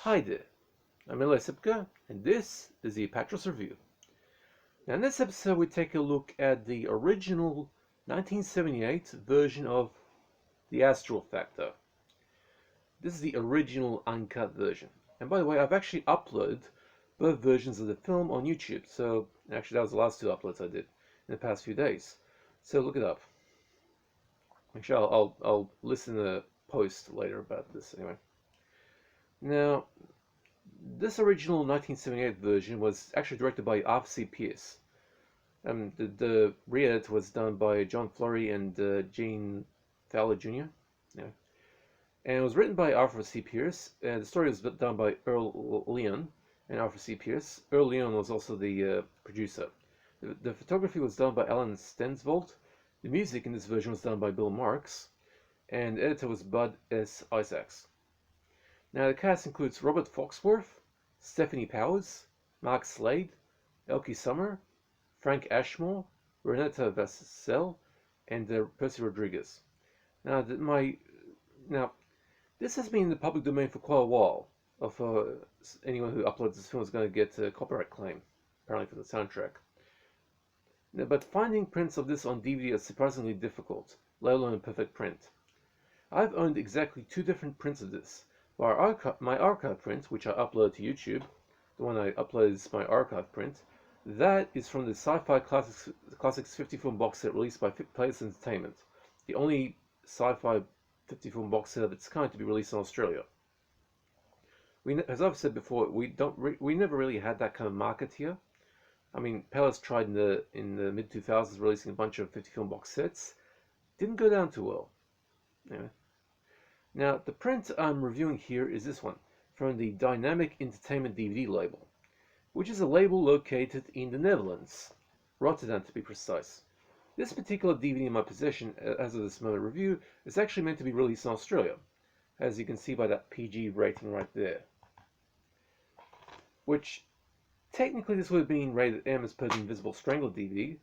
Hi there, I'm Elisipka, and this is the Apatros Review. Now in this episode we take a look at the original 1978 version of the Astral Factor. This is the original uncut version. And by the way, I've actually uploaded both versions of the film on YouTube, so actually that was the last two uploads I did in the past few days. So look it up. Actually, I'll listen to a post later about this anyway. Now, this original 1978 version was actually directed by Arthur C. Pierce. The re-edit was done by John Flory and Gene Fowler Jr. Yeah. And it was written by Arthur C. Pierce, and the story was done by Earl Leon and Arthur C. Pierce. Earl Leon was also the producer. The photography was done by Alan Stensvold. The music in this version was done by Bill Marks, and the editor was Bud S. Isaacs. Now the cast includes Robert Foxworth, Stephanie Powers, Mark Slade, Elkie Summer, Frank Ashmore, Renata Vassell, and Percy Rodriguez. Now, this has been in the public domain for quite a while. For anyone who uploads this film is going to get a copyright claim, apparently for the soundtrack. Now, but finding prints of this on DVD is surprisingly difficult, let alone a perfect print. I've owned exactly two different prints of this. My archive print, which I upload to YouTube, the one I upload is my archive print. That is from the Sci-Fi Classics 50 film box set released by Players Entertainment, the only sci-fi 50 film box set of its kind to be released in Australia. As I've said before, we never really had that kind of market here. I mean, Palace tried in the mid 2000s releasing a bunch of 50 film box sets, didn't go down too well. Anyway. Now, the print I'm reviewing here is this one, from the Dynamic Entertainment DVD label, which is a label located in the Netherlands, Rotterdam to be precise. This particular DVD in my possession, as of this moment review, is actually meant to be released in Australia, as you can see by that PG rating right there. Which, technically this would have been rated M as per the Invisible Strangler DVD,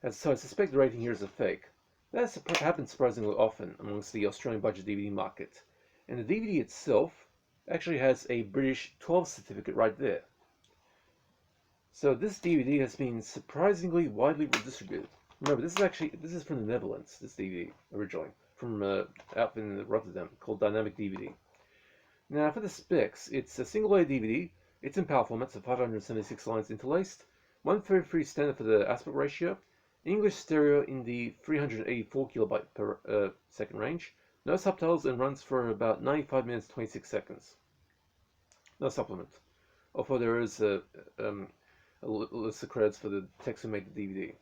so I suspect the rating here is a fake. That happens surprisingly often amongst the Australian budget DVD market, and the DVD itself actually has a British 12 certificate right there. So this DVD has been surprisingly widely distributed. Remember, this is from the Netherlands, this DVD, originally, from out in Rotterdam, called Dynamic DVD. Now, for the specs, it's a single-layer DVD, it's in PAL format, so 576 lines interlaced, 133 standard for the aspect ratio, English stereo in the 384 kilobyte per second range, no subtitles, and runs for about 95 minutes 26 seconds. No supplement, although there is a list of credits for the text who made the DVD.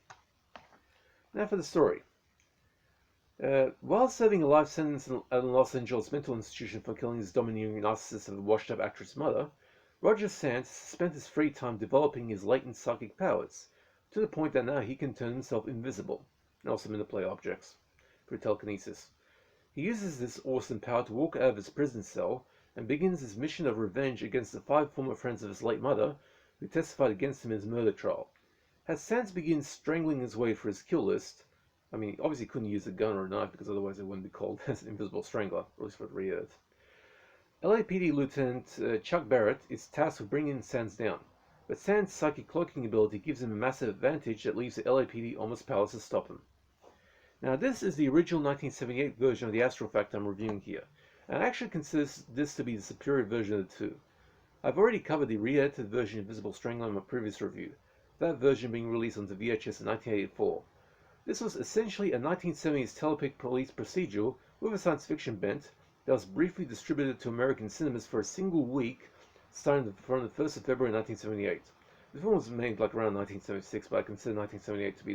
Now for the story. While serving a life sentence in a Los Angeles mental institution for killing his domineering narcissist of a washed-up actress mother, Roger Sands spent his free time developing his latent psychic powers, to the point that now he can turn himself invisible, and also manipulate objects, through telekinesis. He uses this awesome power to walk out of his prison cell, and begins his mission of revenge against the 5 former friends of his late mother, who testified against him in his murder trial. As Sands begins strangling his way through his kill list, I mean, obviously he couldn't use a gun or a knife because otherwise it wouldn't be called as an Invisible Strangler, or at least for the re-edit. LAPD Lieutenant Chuck Barrett is tasked with bringing Sands down, but Sands' psychic cloaking ability gives him a massive advantage that leaves the LAPD almost powerless to stop him. Now, this is the original 1978 version of the Astral Factor I'm reviewing here, and I actually consider this to be the superior version of the two. I've already covered the re-edited version of Invisible Strangler in my previous review, that version being released onto VHS in 1984. This was essentially a 1970s telepic police procedural with a science fiction bent that was briefly distributed to American cinemas for a single week starting from the 1st of February 1978. The film was made like around 1976, but I consider 1978 to be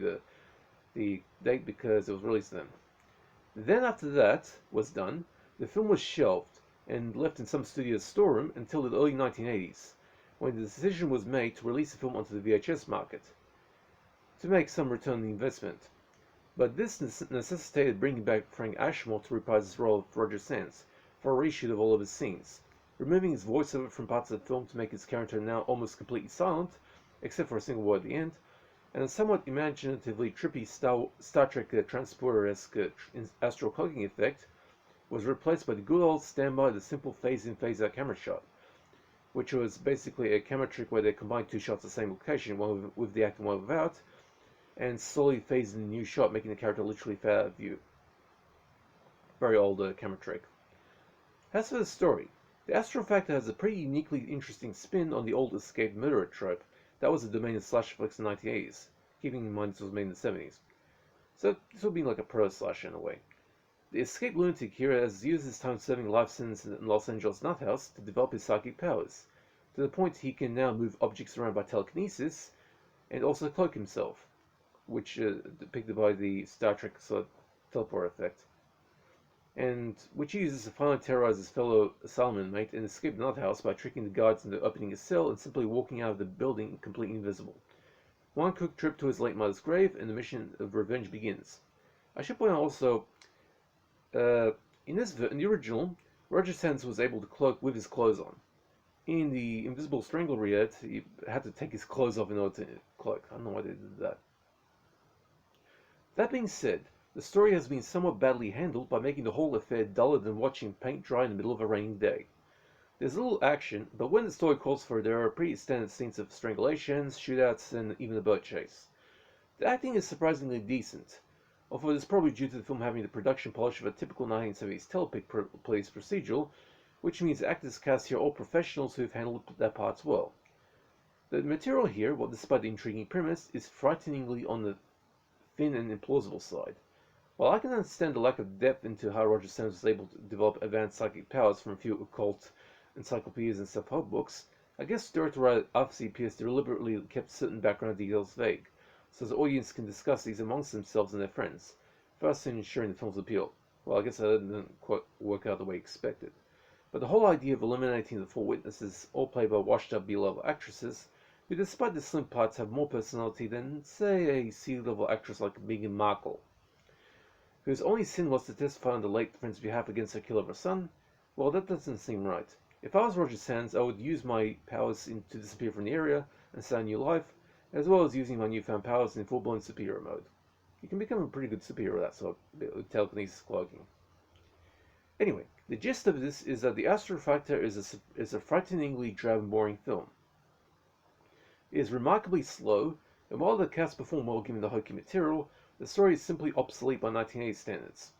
the date because it was released then. Then after that was done, the film was shelved and left in some studio's storeroom until the early 1980s, when the decision was made to release the film onto the VHS market, to make some return on the investment. But this necessitated bringing back Frank Ashmore to reprise his role of Roger Sands, for a reshoot of all of his scenes, removing his voiceover from parts of the film to make his character now almost completely silent, except for a single word at the end, and a somewhat imaginatively trippy Star Trek transporter-esque astral cloaking effect was replaced by the good old standby, the simple phase-in phase-out camera shot, which was basically a camera trick where they combined two shots at the same location, one with the act and one without, and slowly phased in a new shot, making the character literally fade out of view. Very old camera trick. As for the story, the Astral factor has a pretty uniquely interesting spin on the old escaped murderer trope that was the domain of slasher flicks in the 1980s, keeping in mind this was made in the 70s. So this would be like a pro-slasher in a way. The escaped lunatic here has used his time serving life sentence in Los Angeles nuthouse to develop his psychic powers, to the point he can now move objects around by telekinesis and also cloak himself, which depicted by the Star Trek sort of teleport effect, and which he uses to finally terrorize his fellow asylum inmate and escape the nuthouse by tricking the guards into opening a cell and simply walking out of the building completely invisible. One quick trip to his late mother's grave, and the mission of revenge begins. I should point out also, in the original, Roger Sands was able to cloak with his clothes on. In the Invisible Strangle re-edit, he had to take his clothes off in order to cloak. I don't know why they did that. That being said, the story has been somewhat badly handled by making the whole affair duller than watching paint dry in the middle of a rainy day. There's little action, but when the story calls for it, there are pretty standard scenes of strangulations, shootouts, and even a boat chase. The acting is surprisingly decent, although this is probably due to the film having the production polish of a typical 1970s telepic police procedural, which means the actors cast here are all professionals who have handled their parts well. The material here, well, despite the intriguing premise, is frighteningly on the thin and implausible side. While I can understand the lack of depth into how Roger Sands was able to develop advanced psychic powers from a few occult encyclopedias and self-help books, I guess director writer Arthur C. Pierce deliberately kept certain background details vague, so the audience can discuss these amongst themselves and their friends, thus ensuring the film's appeal. Well, I guess that didn't quite work out the way expected. But the whole idea of eliminating the four witnesses, all played by washed-up B-level actresses, who despite their slim parts have more personality than, say, a C-level actress like Meghan Markle, whose only sin was to testify on the late prince's behalf against her killer of her son, well, that doesn't seem right. If I was Roger Sands, I would use my powers to disappear from the area and start a new life, as well as using my newfound powers in full-blown superhero mode. You can become a pretty good superhero that sort with telekinesis cloaking. Anyway, the gist of this is that the Astral Factor is a frighteningly drab and boring film. It is remarkably slow, and while the cast perform well given the hokey material, the story is simply obsolete by 1980s standards.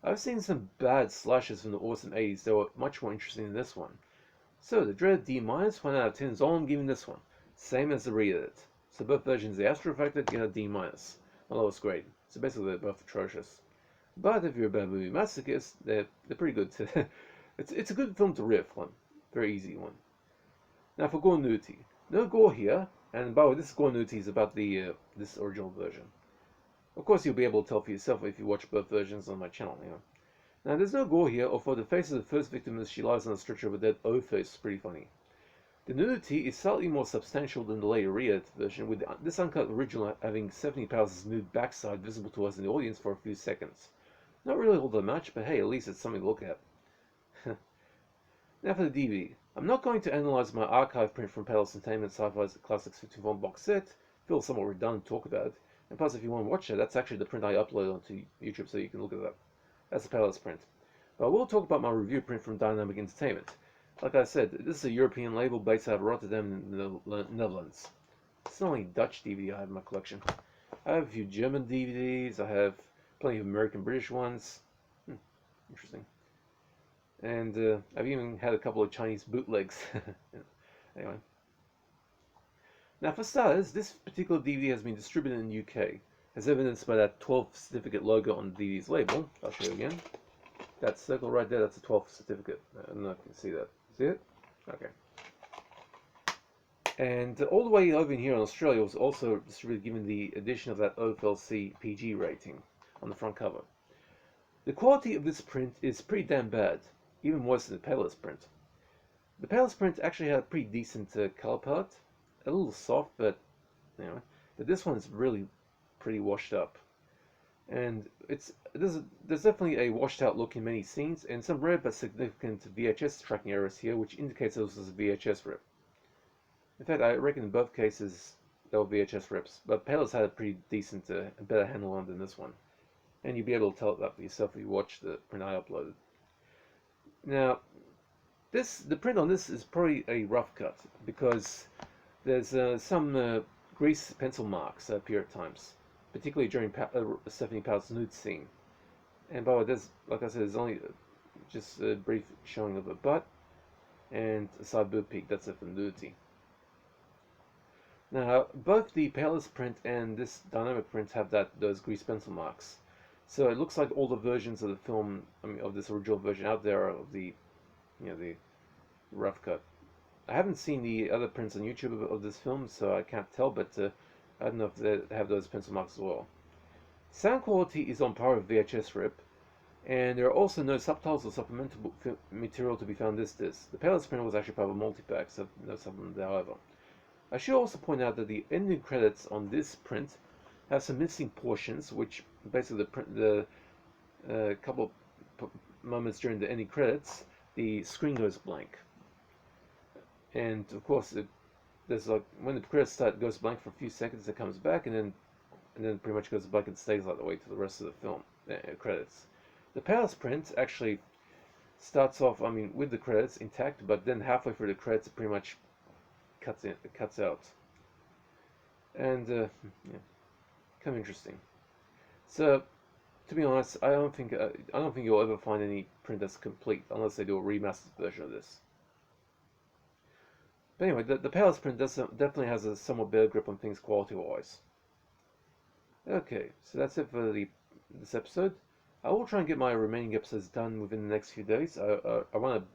I've seen some bad slashes from the awesome 80s that were much more interesting than this one. So, the dreaded D-, 1 out of 10 is all I'm giving this one. Same as the re-edit. So both versions of the Astral Factor get a D-, my lowest grade. So basically they're both atrocious. But if you're a bad movie masochist, they're pretty good too. It's a good film to riff on. Very easy one. Now for gore nudity. No gore here, and by the way, this gore nudity is about the this original version. Of course, you'll be able to tell for yourself if you watch both versions on my channel. Now, there's no gore here, although the face of the first victim as she lies on a stretcher with a dead O face is pretty funny. The nudity is slightly more substantial than the later re-edit version, with this uncut original having 70 Powers' nude backside visible to us in the audience for a few seconds. Not really all that much, but hey, at least it's something to look at. Now for the DVD. I'm not going to analyze my archive print from Palace Entertainment Sci-Fi's Classics 51 box set. Feels somewhat redundant to talk about it. And plus, if you want to watch it, that's actually the print I uploaded onto YouTube, so you can look at that. That's the Palace print. But I will talk about my review print from Dynamic Entertainment. Like I said, this is a European label based out of Rotterdam in the Netherlands. It's the only Dutch DVD I have in my collection. I have a few German DVDs. I have plenty of American British ones. Interesting. And I've even had a couple of Chinese bootlegs. Anyway. Now for starters, this particular DVD has been distributed in the UK, as evidenced by that 12th certificate logo on the DVD's label. I'll show you again. That circle right there, that's a 12th certificate. I don't know if you can see that. See it? Okay. And all the way over in here in Australia was also distributed given the addition of that OFLC PG rating on the front cover. The quality of this print is pretty damn bad, even worse than the Payless print. The Payless print actually had a pretty decent color palette, a little soft, but anyway. But this one is really pretty washed up, and there's definitely a washed out look in many scenes, and some rare but significant VHS tracking errors here, which indicates this was a VHS rip. In fact, I reckon in both cases they were VHS rips, but Payless had a pretty decent, better handle on than this one, and you'll be able to tell that for yourself if you watch the print I uploaded. Now, The print on this is probably a rough cut because there's some grease pencil marks that appear at times, particularly during Stephanie Powell's nude scene. And by the way, there's, like I said, there's only just a brief showing of a butt and a side boob peak. That's it for nudity. Now, both the palest print and this dynamic print have those grease pencil marks. So it looks like all the versions of the film, I mean, of this original version out there of the rough cut. I haven't seen the other prints on YouTube of this film, so I can't tell, but I don't know if they have those pencil marks as well. Sound quality is on par with VHS rip, and there are also no subtitles or supplemental material to be found in this disc. The palest print was actually part of a multi-pack, so no supplement there, however. I should also point out that the ending credits on this print have some missing portions, which basically the couple of moments during the ending credits, the screen goes blank. And of course, there's like when the credits start, it goes blank for a few seconds, it comes back, and then pretty much goes blank and stays that way to the rest of the film credits. The palest print actually starts off, I mean, with the credits intact, but then halfway through the credits, it pretty much cuts out, and yeah, kind of interesting. So, to be honest, I don't think you'll ever find any print that's complete unless they do a remastered version of this. But anyway, the palest print definitely has a somewhat better grip on things quality-wise. Okay, so that's it for this episode. I will try and get my remaining episodes done within the next few days. I want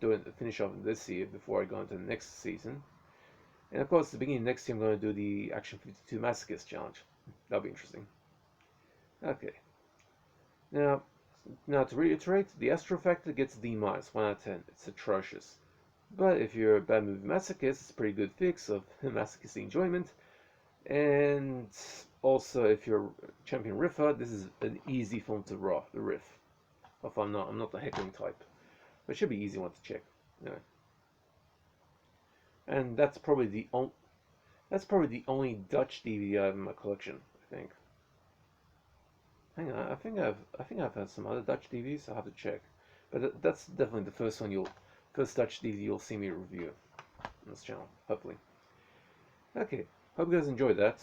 to finish off this year before I go into the next season. And of course, at the beginning of next year, I'm going to do the Action 52 Masochist Challenge. That'll be interesting. Okay. Now to reiterate, the Astral factor gets D-, 1 out of 10. It's atrocious. But if you're a bad movie masochist, it's a pretty good fix of masochistic enjoyment. And also, if you're a champion riffer, this is an easy film to riff. If I'm not the heckling type. But it should be easy one to check. Anyway. And that's probably the only Dutch DVD I have in my collection, I think. Hang on, I think I've had some other Dutch DVDs. I'll have to check. But that's definitely the first Dutch DVD you'll see me review on this channel, hopefully. Okay, hope you guys enjoyed that.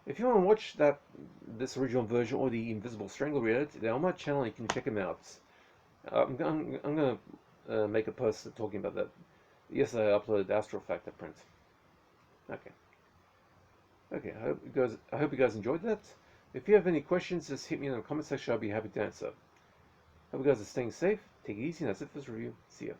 If you want to watch this original version or the Invisible Strangler re-edit, they're on my channel. You can check them out. I'm gonna make a post talking about that. Yes, I uploaded Astral Factor print. Okay. I hope you guys enjoyed that. If you have any questions, just hit me in the comment section. I'll be happy to answer. Hope you guys are staying safe. Take it easy. And that's it for this review. See ya.